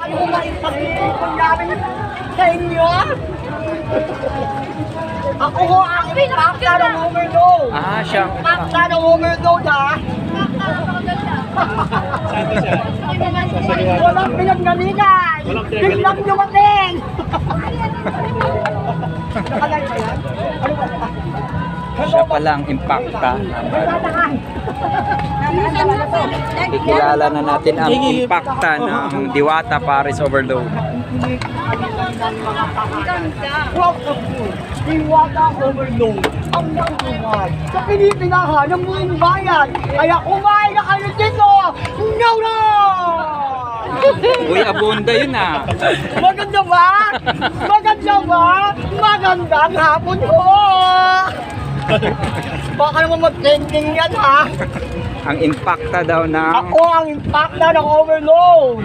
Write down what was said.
Ano ba yung pag-iipon namin sa inyo? Ako ho ang impacta ng overload. Siya. Impacta ng overload, ha? Walang pinaggalingan. Biglang dumating. Nakalive ba yan? Ano ba? Siya palang impacta. Ikilala na natin ang impacta ng Diwata Paris Overload. Diwata Overload ang nangunguhan sa pinipinahan ng buong bayan. Kaya kumain na kayo dito! No, no! Uy, abunda yun Maganda ba? Maganda ba? Magandang hapon ko! Baka naman mag-trending yan, ha? Ang impacta daw ng Ako ang impacta ng overload!